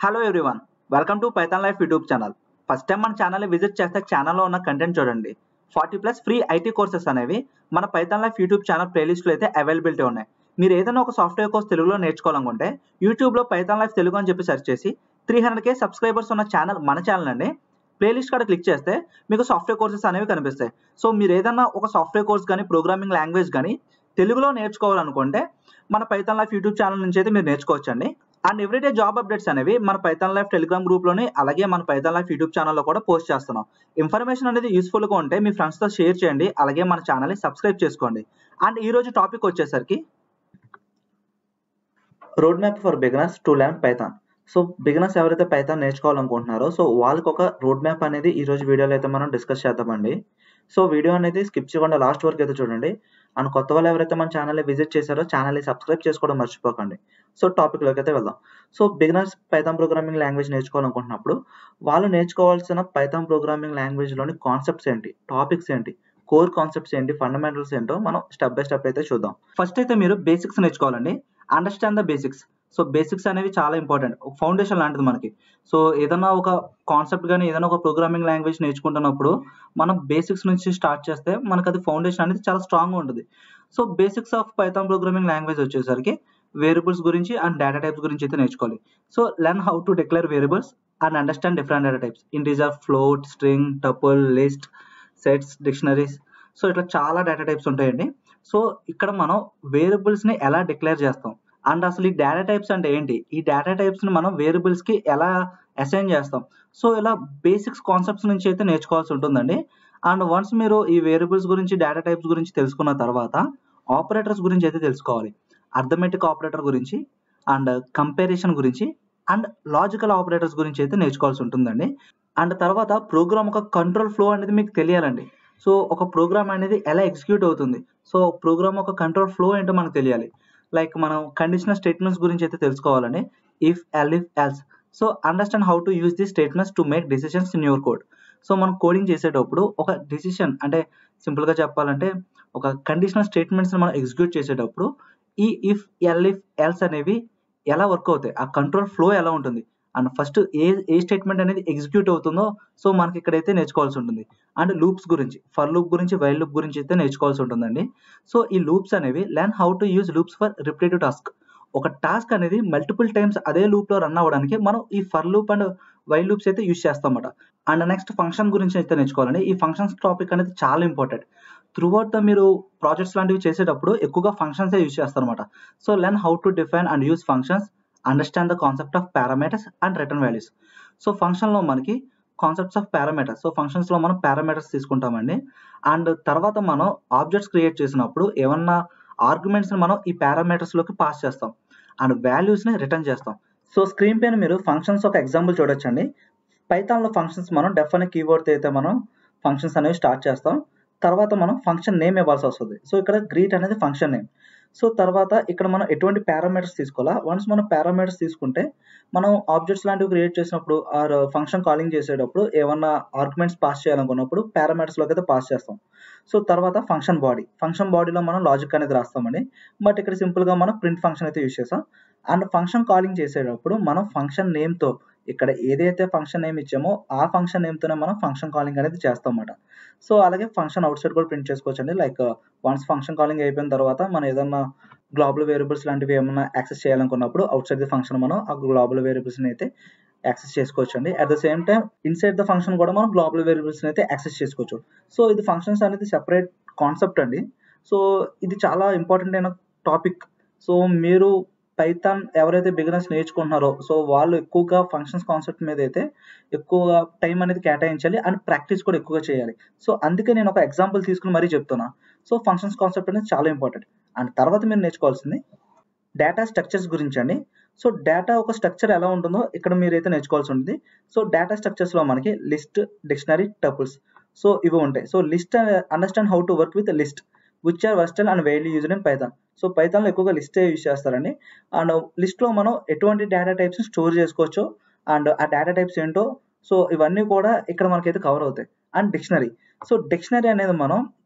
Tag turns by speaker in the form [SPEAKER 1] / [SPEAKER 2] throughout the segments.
[SPEAKER 1] Hello everyone, welcome to Python life YouTube channel. First time మన ఛానల్ని visit చేస్తే ఛానల్లో ఉన్న కంటెంట్ చూడండి. 40+ ఫ్రీ ఐటీ కోర్సెస్ అనేవి మన పైథాన్ లైఫ్ యూట్యూబ్ ఛానల్ ప్లేలిస్ట్లో అయితే అవైలబిలిటీ ఉన్నాయి. మీరు ఏదైనా ఒక సాఫ్ట్వేర్ కోర్స్ తెలుగులో నేర్చుకోవాలనుకుంటే యూట్యూబ్లో పైథాన్ లైఫ్ తెలుగు అని చెప్పి సెర్చ్ చేసి 300K సబ్స్క్రైబర్స్ ఉన్న ఛానల్ మన ఛానల్ అండి. ప్లేలిస్ట్ కాడ క్లిక్ చేస్తే మీకు సాఫ్ట్వేర్ కోర్సెస్ అనేవి కనిపిస్తాయి. సో మీరు ఏదైనా ఒక సాఫ్ట్వేర్ కోర్స్ కానీ ప్రోగ్రామింగ్ లాంగ్వేజ్ కానీ తెలుగులో నేర్చుకోవాలనుకుంటే మన పైథాన్ లైఫ్ యూట్యూబ్ ఛానల్ నుంచి అయితే మీరు నేర్చుకోవచ్చండి. అండ్ ఎవ్రీడే జాబ్ అప్డేట్స్ అనేవి మన పైథాన్ లైఫ్ టెలిగ్రామ్ గ్రూప్లోని అలాగే మన పైథాన్ లైఫ్ యూట్యూబ్ ఛానల్లో కూడా పోస్ట్ చేస్తున్నాం. ఇన్ఫర్మేషన్ అనేది యూస్ఫుల్గా ఉంటే మీ ఫ్రెండ్స్తో షేర్ చేయండి, అలాగే మన ఛానల్ని సబ్స్క్రైబ్ చేసుకోండి. అండ్ ఈరోజు టాపిక్ వచ్చేసరికి road map for beginners to learn Python. So beginners ఎవరైతే పైథాన్ నేర్చుకోవాలనుకుంటున్నారో సో వాళ్ళకి ఒక రోడ్ మ్యాప్ అనేది ఈ రోజు వీడియోలో అయితే మనం డిస్కస్ చేద్దామండి. సో వీడియో అనేది స్కిప్ చేయకుండా లాస్ట్ వరకు అయితే చూడండి. అండ్ కొత్త వాళ్ళు ఎవరైతే మన ఛానల్ని విజిట్ చేశారో ఛానల్ని సబ్స్క్రైబ్ చేసుకోవడం మర్చిపోకండి. సో టాపిక్లోకి అయితే వెళ్దాం. So beginners Python programming language నేర్చుకోవాలనుకుంటున్నప్పుడు వాళ్ళు నేర్చుకోవాల్సిన పైథాన్ ప్రోగ్రామింగ్ లాంగ్వేజ్లోని కాన్సెప్ట్స్ ఏంటి, టాపిక్స్ ఏంటి, కోర్ కాన్సెప్ట్స్ ఏంటి, ఫండమెంటల్స్ ఏంటో మనం స్టెప్ బై స్టెప్ అయితే చూద్దాం. ఫస్ట్ అయితే మీరు బేసిక్స్ నేర్చుకోవాలండి. Understand the basics. So basics అనేవి చాలా ఇంపార్టెంట్, ఒక ఫౌండేషన్ లాంటిది మనకి. సో ఏదైనా ఒక కాన్సెప్ట్ కానీ ఏదైనా ఒక ప్రోగ్రామింగ్ లాంగ్వేజ్ నేర్చుకుంటున్నప్పుడు మనం బేసిక్స్ నుంచి స్టార్ట్ చేస్తే మనకు అది ఫౌండేషన్ అనేది చాలా స్ట్రాంగ్గా ఉంటుంది. So basics of Python programming language వచ్చేసరికి వేరియబుల్స్ గురించి అండ్ డేటా టైప్స్ గురించి అయితే నేర్చుకోవాలి. So learn how to declare variables and understand different data types, integer, float, string, tuple, list, sets, dictionaries. So ఇట్లా చాలా డేటా టైప్స్ ఉంటాయండి. So ఇక్కడ మనం వేరియబుల్స్ని ఎలా డిక్లేర్ చేస్తాం అండ్ అసలు ఈ డేటా టైప్స్ అంటే ఏంటి, ఈ డేటా టైప్స్ని మనం వేరియబుల్స్కి ఎలా అసైన్ చేస్తాం, సో ఇలా బేసిక్స్ కాన్సెప్ట్స్ నుంచి అయితే నేర్చుకోవాల్సి ఉంటుందండి. అండ్ వన్స్ మీరు ఈ వేరియబుల్స్ గురించి డేటా టైప్స్ గురించి తెలుసుకున్న తర్వాత ఆపరేటర్స్ గురించి అయితే తెలుసుకోవాలి. అర్థమెటిక్ ఆపరేటర్ గురించి అండ్ కంపారిజన్ గురించి అండ్ లాజికల్ ఆపరేటర్స్ గురించి అయితే నేర్చుకోవాల్సి ఉంటుందండి. అండ్ తర్వాత ప్రోగ్రామ్ ఒక కంట్రోల్ ఫ్లో అనేది మీకు తెలియాలండి. సో ఒక ప్రోగ్రామ్ అనేది ఎలా ఎగ్జిక్యూట్ అవుతుంది, సో ప్రోగ్రామ్ ఒక కంట్రోల్ ఫ్లో ఏంటో మనకు తెలియాలి. లైక్ మనం కండిషనల్ స్టేట్మెంట్స్ గురించి అయితే తెలుసుకోవాలండి. If, elif, else. So understand how to use this statements to make decisions in your code. So మనం కోడింగ్ చేసేటప్పుడు ఒక డిసిషన్ అంటే సింపుల్గా చెప్పాలంటే ఒక కండిషనల్ స్టేట్మెంట్స్ని మనం ఎగ్జిక్యూట్ చేసేటప్పుడు ఈ ఇఫ్, ఎల్ఫ్, ఎల్స్ అనేవి ఎలా వర్క్ అవుతాయి, ఆ కంట్రోల్ ఫ్లో ఎలా ఉంటుంది అండ్ ఫస్ట్ ఏ స్టేట్మెంట్ అనేది ఎగ్జిక్యూట్ అవుతుందో సో మనకి ఇక్కడైతే నేర్చుకోవాల్సి ఉంటుంది. అండ్ లూప్స్ గురించి, ఫర్ లూప్ గురించి, వైల్ లూప్ గురించి అయితే నేర్చుకోవాల్సి ఉంటుందండి. సో ఈ లూప్స్ అనేవి learn how to use loops for repetitive task. ఒక టాస్క్ అనేది మల్టిపుల్ టైమ్స్ అదే లూప్లో రన్ అవ్వడానికి మనం ఈ for loop and while loops అయితే యూజ్ చేస్తామన్నమాట. అండ్ నెక్స్ట్ ఫంక్షన్ గురించి అయితే నేర్చుకోవాలండి. ఈ ఫంక్షన్స్ టాపిక్ అనేది చాలా ఇంపార్టెంట్. త్రూఅవుట్ ద మీరు ప్రాజెక్ట్స్ లాంటివి చేసేటప్పుడు ఎక్కువగా ఫంక్షన్స్ యూజ్ చేస్తారన్నమాట. So learn how to define and use functions, understand the concept of parameters and return values. So ఫంక్షన్లో మనకి కాన్సెప్ట్స్ ఆఫ్ పారామీటర్స్, సో ఫంక్షన్స్లో మనం పారామీటర్స్ తీసుకుంటామండి. అండ్ తర్వాత మనం ఆబ్జెక్ట్స్ క్రియేట్ చేసినప్పుడు ఏమన్నా ఆర్గ్యుమెంట్స్ని మనం ఈ పారామీటర్స్లోకి పాస్ చేస్తాం అండ్ వాల్యూస్ని రిటర్న్ చేస్తాం. సో స్క్రీన్ పైన మీరు ఫంక్షన్స్ ఒక ఎగ్జాంపుల్ చూడొచ్చండి. పైథాన్లో ఫంక్షన్స్ మనం డెఫ్ అనే కీవర్డ్తో అయితే మనం ఫంక్షన్స్ అనేవి స్టార్ట్ చేస్తాం. తర్వాత మనం ఫంక్షన్ నేమ్ ఇవ్వాల్సి వస్తుంది. సో ఇక్కడ గ్రీట్ అనేది ఫంక్షన్ నేమ్. సో తర్వాత ఇక్కడ మనం ఎటువంటి పారామీటర్స్ తీసుకోవాలా, వన్స్ మనం పారామీటర్స్ తీసుకుంటే మనం ఆబ్జెక్ట్స్ లాంటివి క్రియేట్ చేసినప్పుడు ఆర్ ఫంక్షన్ కాలింగ్ చేసేటప్పుడు ఏమన్నా ఆర్గ్యుమెంట్స్ పాస్ చేయాలనుకున్నప్పుడు పారామీటర్స్లోకి అయితే పాస్ చేస్తాం. సో తర్వాత ఫంక్షన్ బాడీలో మనం లాజిక్ అనేది రాస్తామండి. బట్ ఇక్కడ సింపుల్గా మనం ప్రింట్ ఫంక్షన్ అయితే యూజ్ చేస్తాం. అండ్ ఫంక్షన్ కాలింగ్ చేసేటప్పుడు మనం ఫంక్షన్ నేమ్తో ఇక్కడ ఏదైతే ఫంక్షన్ నేమ్ ఇచ్చామో ఆ ఫంక్షన్ నేమ్తోనే మనం ఫంక్షన్ కాలింగ్ అనేది చేస్తాం అన్నమాట. సో అలాగే ఫంక్షన్ అవుట్ సైడ్ కూడా ప్రింట్ చేసుకోవచ్చు అండి. లైక్ వన్స్ ఫంక్షన్ కాలింగ్ అయిపోయిన తర్వాత మనం ఏదన్నా గ్లోబల్ వేరియబుల్స్ లాంటివి ఏమన్నా యాక్సెస్ చేయాలనుకున్నప్పుడు అవుట్ సైడ్ ది ఫంక్షన్ మనం ఆ గ్లోబల్ వేరియబుల్స్ని అయితే యాక్సెస్ చేసుకోవచ్చు అండి. At the same time inside the function కూడా మనం గ్లోబల్ వేరియబుల్స్ని అయితే యాక్సెస్ చేసుకోవచ్చు. సో ఇది ఫంక్షన్స్ అనేది సెపరేట్ కాన్సెప్ట్ అండి. సో ఇది చాలా ఇంపార్టెంట్ అయిన టాపిక్. సో మీరు పైథాన్ ఎవరైతే బిగినర్స్ నేర్చుకుంటున్నారో సో వాళ్ళు ఎక్కువగా ఫంక్షన్స్ కాన్సెప్ట్ మీద అయితే ఎక్కువగా టైం అనేది కేటాయించాలి అండ్ ప్రాక్టీస్ కూడా ఎక్కువగా చేయాలి. సో అందుకే నేను ఒక ఎగ్జాంపుల్ తీసుకుని మరీ చెప్తున్నా. సో ఫంక్షన్స్ కాన్సెప్ట్ అనేది చాలా ఇంపార్టెంట్. అండ్ తర్వాత మీరు నేర్చుకోవాల్సింది డేటా స్ట్రక్చర్స్ గురించి అండి. సో డేటా ఒక స్ట్రక్చర్ ఎలా ఉంటుందో ఇక్కడ మీరైతే నేర్చుకోవాల్సి ఉంటుంది. సో డేటా స్ట్రక్చర్స్లో మనకి లిస్ట్, డిక్షనరీ, టపుల్స్ సో ఇవి ఉంటాయి. So list understand how to work with list which are versatile and widely used in Python. So పైథాన్లో ఎక్కువగా లిస్టే యూజ్ చేస్తారండి. అండ్ లిస్ట్లో మనం ఎటువంటి డేటా టైప్స్ స్టోర్ చేసుకోవచ్చు అండ్ ఆ డేటా టైప్స్ ఏంటో సో ఇవన్నీ కూడా ఇక్కడ మనకైతే కవర్ అవుతాయి. అండ్ డిక్షనరీ, సో డిక్షనరీ అనేది మనం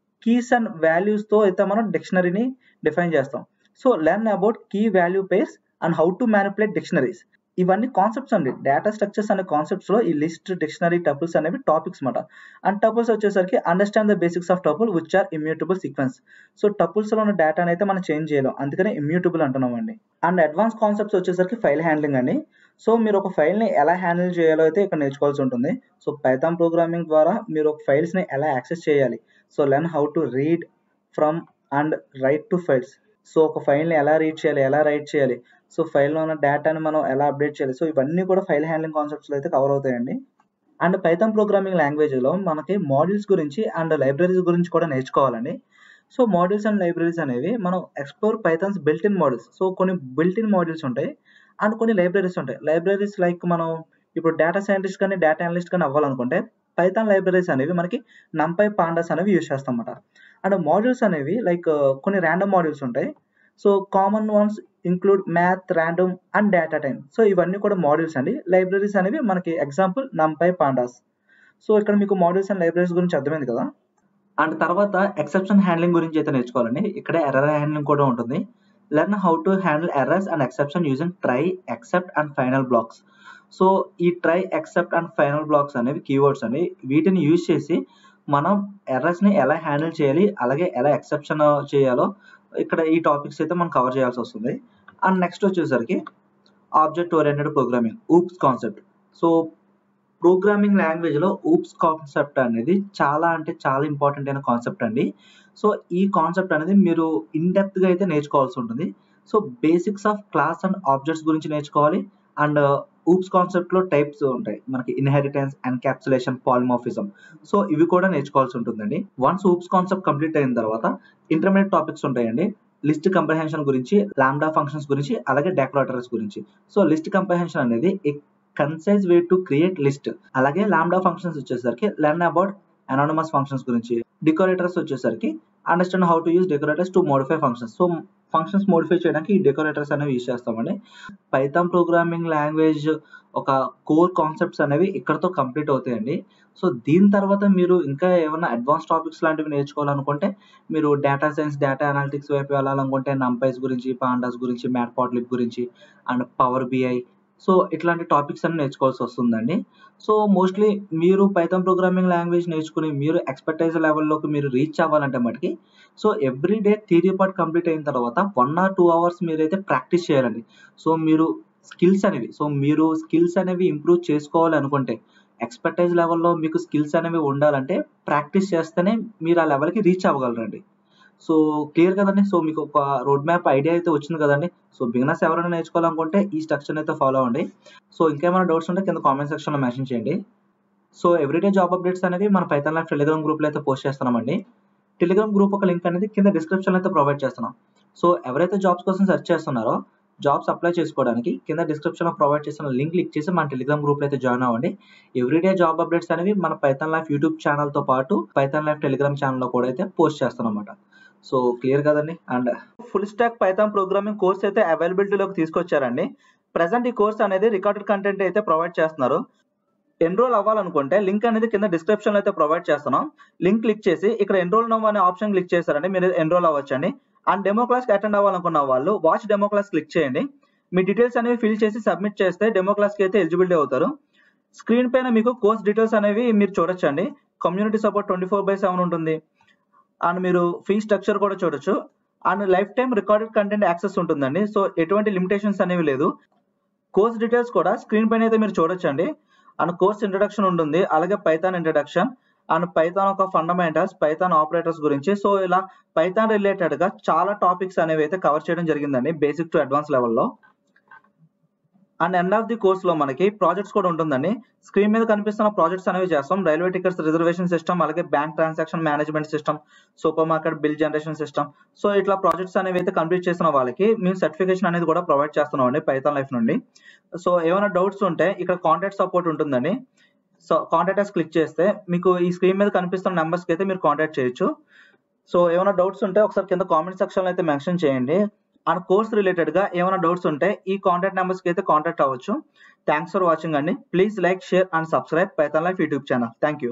[SPEAKER 1] కీస్ అండ్ వాల్యూస్తో అయితే మనం డిక్షనరీని డిఫైన్ చేస్తాం. So learn about key value pairs and how to manipulate dictionaries. ఇవన్నీ కాన్సెప్ట్స్ అండి. డేటా స్ట్రక్చర్స్ అనే కాన్సెప్ట్స్‌లో ఈ లిస్ట్, డిక్షనరీ, టపుల్స్ అనేవి టాపిక్స్ మాట. అండ్ టపుల్స్ వచ్చేసరికి understand the basics of tuple which are immutable sequence. So టపుల్స్‌లో ఉన్న డేటాని అయితే మనం చేంజ్ చేయలేం. అందుకనే ఇమ్యూటబుల్ అంటున్నామండి. అండ్ అడ్వాన్స్ కాన్సెప్ట్స్ వచ్చేసరికి ఫైల్ హ్యాండ్లింగ్ అండి. సో మీరు ఒక ఫైల్‌ని ఎలా హ్యాండిల్ చేయాలో అయితే ఇక్కడ నేర్చుకోవాల్సి ఉంటుంది. సో పైథాన్ ప్రోగ్రామింగ్ ద్వారా మీరు ఒక ఫైల్స్‌ని ఎలా యాక్సెస్ చేయాలి. So learn how to read from and right to files. So ఒక ఫైల్‌ని ఎలా రీడ్ చేయాలి, ఎలా రైట్ చేయాలి, సో ఫైల్‌లో ఉన్న డేటాని మనం ఎలా అప్డేట్ చేయాలి. సో ఇవన్నీ కూడా ఫైల్ హ్యాండ్లింగ్ కాన్సెప్ట్స్‌లో అయితే కవర్ అవుతాయండి. అండ్ పైథాన్ ప్రోగ్రామింగ్ లాంగ్వేజ్‌లో మనకి మాడ్యూల్స్ గురించి అండ్ లైబ్రరీస్ గురించి కూడా నేర్చుకోవాలండి. సో మాడ్యూల్స్ అండ్ లైబ్రరీస్ అనేవి మనం explore Pythons built in modules. So కొన్ని బిల్ట్ ఇన్ మాడ్యూల్స్ ఉంటాయి. అండ్ కొన్ని లైబ్రరీస్ ఉంటాయి. లైబ్రరీస్ లైక్ మనం ఇప్పుడు డేటా సైంటిస్ట్ కానీ, డేటా అనలిస్ట్ కానీ అవ్వాలనుకుంటే పైథాన్ లైబ్రరీస్ అనేవి మనకి నంపై, పాండాస్ అనేవి యూజ్ చేస్తామన్నమాట. అండ్ మాడ్యూల్స్ అనేవి లైక్ కొన్ని ర్యాండమ్ మాడ్యూల్స్ ఉంటాయి. So common once include math, random and data time. So ఇవన్నీ కూడా మాడ్యూల్స్ అండి. లైబ్రరీస్ అనేవి మనకి ఎగ్జాంపుల్ నంపై, పాండాస్. సో ఇక్కడ మీకు మాడ్యూల్స్ అండ్ లైబ్రరీస్ గురించి అర్థమైంది కదా. అండ్ తర్వాత ఎక్సెప్షన్ హ్యాండ్లింగ్ గురించి అయితే నేర్చుకోవాలండి. ఇక్కడ ఎర్రర్ హ్యాండ్లింగ్ కూడా ఉంటుంది. Learn how to handle errors and exception using try, except and final blocks. So ఈ try, except and final blocks అనేవి కీవర్డ్స్ అండి. వీటిని యూజ్ చేసి మనం ఎర్రర్స్‌ని ఎలా హ్యాండిల్ చేయాలి, అలాగే ఎలా ఎక్సెప్షన్ చేయాలో ఇక్కడ ఈ టాపిక్స్ అయితే మనం కవర్ చేయాల్సి వస్తుంది. అండ్ నెక్స్ట్ వచ్చేసరికి object oriented programming, oops concept. So programming లాంగ్వేజ్‌లో ఊప్స్ కాన్సెప్ట్ అనేది చాలా అంటే చాలా ఇంపార్టెంట్ అయిన కాన్సెప్ట్ అండి. సో ఈ కాన్సెప్ట్ అనేది మీరు ఇన్ డెప్త్‌గా అయితే నేర్చుకోవాల్సి ఉంటుంది. So basics of class and objects గురించి నేర్చుకోవాలి. అండ్ ఊప్స్ కాన్సెప్ట్‌లో టైప్స్ ఉంటాయి. మనకి ఇన్హెరిటెన్స్, ఎన్‌క్యాప్సులేషన్, పాలిమార్ఫిజం. సో ఇవి కూడా నేర్చుకోవాల్సి ఉంటుందండి. వన్స్ ఊప్స్ కాన్సెప్ట్ కంప్లీట్ అయిన తర్వాత ఇంటర్మీడియేట్ టాపిక్స్ ఉంటాయండి. లిస్ట్ కంప్రహెన్షన్ గురించి, లాంబ్డా ఫంక్షన్స్ గురించి, అలాగే డెకరేటర్స్ గురించి. సో లిస్ట్ కంప్రహెన్షన్ అనేది concise way to create list. అలాగే లాంబ్డా ఫంక్షన్స్ వచ్చేసరికి లెర్న్ అబౌట్ అనానిమస్ ఫంక్షన్స్ గురించి. డెకరేటర్స్ వచ్చేసరికి understand how to use decorators to modify functions. So functions modify చేయడానికి ఈ డెకరేటర్స్ అనేవి యూజ్ చేస్తామండి. పైథాన్ ప్రోగ్రామింగ్ లాంగ్వేజ్ ఒక కోర్ కాన్సెప్ట్స్ అనేవి ఇక్కడతో కంప్లీట్ అవుతాయండి. సో దీని తర్వాత మీరు ఇంకా ఏమైనా అడ్వాన్స్ టాపిక్స్ లాంటివి నేర్చుకోవాలనుకుంటే మీరు డేటా సైన్స్, డేటా అనాలిటిక్స్ వైపు వెళ్ళాలనుకుంటే నంపైస్ గురించి, పాండాస్ గురించి, మ్యాట్‌ప్లాట్‌లిబ్ గురించి అండ్ పవర్ బిఐ. సో ఇట్లాంటి టాపిక్స్ అన్ని నేర్చుకోవాల్సి వస్తుందండి. సో మోస్ట్‌లీ మీరు పైథాన్ ప్రోగ్రామింగ్ లాంగ్వేజ్ నేర్చుకుని మీరు ఎక్స్‌పర్టైజ్ లెవెల్‌లోకి మీరు రీచ్ అవ్వాలంటే మటికి so every day theory part complete అయిన తర్వాత 1 ఆర్ 2 అవర్స్ మీరైతే ప్రాక్టీస్ చేయాలండి. సో మీరు స్కిల్స్ అనేవి ఇంప్రూవ్ చేసుకోవాలి అనుకుంటే ఎక్స్‌పర్టైజ్ లెవెల్‌లో మీకు స్కిల్స్ అనేవి ఉండాలంటే ప్రాక్టీస్ చేస్తేనే మీరు ఆ లెవెల్‌కి రీచ్ అవ్వగలరండి. సో క్లియర్ కదండీ. సో మీకు ఒక రోడ్ మ్యాప్ ఐడియా అయితే వచ్చింది కదండీ. సో బిగినర్స్ ఎవరైనా నేర్చుకోవాలనుకుంటే ఈ స్ట్రక్చర్‌ని అయితే ఫాలో అవ్వండి. సో ఇంకేమైనా డౌట్స్ ఉంటే కింద కామెంట్ సెక్షన్‌లో మెన్షన్ చేయండి. సో ఎవ్రీడే జాబ్ అప్డేట్స్ అనేవి మన పైథాన్ ల్యాబ్ టెలిగ్రామ్ గ్రూప్‌లో అయితే పోస్ట్ చేస్తున్నామండి. టెలిగ్రామ్ గ్రూప్ ఒక లింక్ అనేది కింద డిస్క్రిప్షన్‌లో అయితే ప్రొవైడ్ చేస్తున్నాం. సో ఎవరైతే జాబ్స్ కోసం సెర్చ్ చేస్తున్నారో జాబ్స్ అప్లై చేసుకోవడానికి కింద డిస్క్రిప్షన్‌లో ప్రొవైడ్ చేసిన లింక్ క్లిక్ చేసి మన టెలిగ్రామ్ గ్రూప్‌లో అయితే జాయిన్ అవ్వండి. ఎవ్రీడే జాబ్ అప్డేట్స్ అనేవి మన పైథాన్ ల్యాబ్ యూట్యూబ్ ఛానెల్‌తో పాటు పైథాన్ ల్యాబ్ టెలిగ్రామ్ ఛానెల్‌లో కూడా అయితే పోస్ట్ చేస్తామన్నమాట. సో క్లియర్ కదండి. And full stack Python programming course అయితే అవైలబిలిటీలోకి తీసుకొచ్చారండి. ప్రెజెంట్ ఈ కోర్స్ అనేది రికార్డెడ్ కంటెంట్ అయితే ప్రొవైడ్ చేస్తున్నారు. ఎన్రోల్ అవ్వాలనుకుంటే లింక్ అనేది కింద డిస్క్రిప్షన్‌లో అయితే ప్రొవైడ్ చేస్తున్నాం. లింక్ క్లిక్ చేసి ఇక్కడ ఎన్రోల్ నౌ అనే ఆప్షన్ క్లిక్ చేశారంటే మీరు ఎన్రోల్ అవ్వచ్చండి. అండ్ డెమో క్లాస్‌కి అటెండ్ అవ్వాలనుకున్న వాళ్ళు వాచ్ డెమో క్లాస్ క్లిక్ చేయండి. మీ డీటెయిల్స్ అనేవి ఫిల్ చేసి సబ్మిట్ చేస్తే డెమో క్లాస్‌కి అయితే ఎలిజిబిలిటీ అవుతారు. స్క్రీన్ పైన మీకు కోర్స్ డీటెయిల్స్ అనేవి మీరు చూడొచ్చండి. కమ్యూనిటీ సపోర్ట్ 24/7 ఉంటుంది. అండ్ మీరు ఫీ స్ట్రక్చర్ కూడా చూడొచ్చు. And life time recorded content access ఉంటుందండి. సో ఎటువంటి లిమిటేషన్స్ అనేవి లేదు. కోర్స్ డీటెయిల్స్ కూడా స్క్రీన్ పైన అయితే మీరు చూడొచ్చండి. అండ్ కోర్స్ ఇంట్రడక్షన్ ఉంటుంది. అలాగే పైథాన్ ఇంట్రడక్షన్ అండ్ పైథాన్ ఒక ఫండమెంటల్స్, పైథాన్ ఆపరేటర్స్ గురించి. సో ఇలా పైథాన్ రిలేటెడ్ గా చాలా టాపిక్స్ అనేవి అయితే కవర్ చేయడం జరిగిందండి బేసిక్ టు అడ్వాన్స్ లెవెల్లో. And end of the course లో మనకి ప్రాజెక్ట్స్ కూడా ఉంటుందండి. స్క్రీన్ మీద కనిపిస్తున్న ప్రాజెక్ట్స్ అనేవి చేస్తాం. రైల్వే టికెట్స్ రిజర్వేషన్ సిస్టమ్, అలాగే bank transaction management system, super market bill generation system. So ఇట్లా ప్రాజెక్ట్స్ అనేవి అయితే కంప్లీట్ చేసిన వాళ్ళకి మేము సర్టిఫికేషన్ అనేది కూడా ప్రొవైడ్ చేస్తున్నాం అండి పైథాన్ లైఫ్ నుండి. సో ఏమైనా డౌట్స్ ఉంటే ఇక్కడ కాంటాక్ట్ సపోర్ట్ ఉంటుందండి. సో కాంటాక్ట్ క్లిక్ చేస్తే మీకు ఈ స్క్రీన్ మీద కనిపిస్తున్న నెంబర్స్ కి అయితే మీరు కాంటాక్ట్ చేయొచ్చు. సో ఏమైనా డౌట్స్ ఉంటే ఒకసారి కింద కామెంట్ సెక్షన్ లో అయితే మెన్షన్ చేయండి. అండ్ కోర్స్ రిలేటెడ్ గా ఏమైనా డౌట్స్ ఉంటే ఈ కాంటాక్ట్ నెంబర్స్ కి అయితే కాంటాక్ట్ అవ్వచ్చు. థ్యాంక్స్ ఫర్ వాచింగ్ అండి. Please like, share and subscribe Python life YouTube channel. Thank you.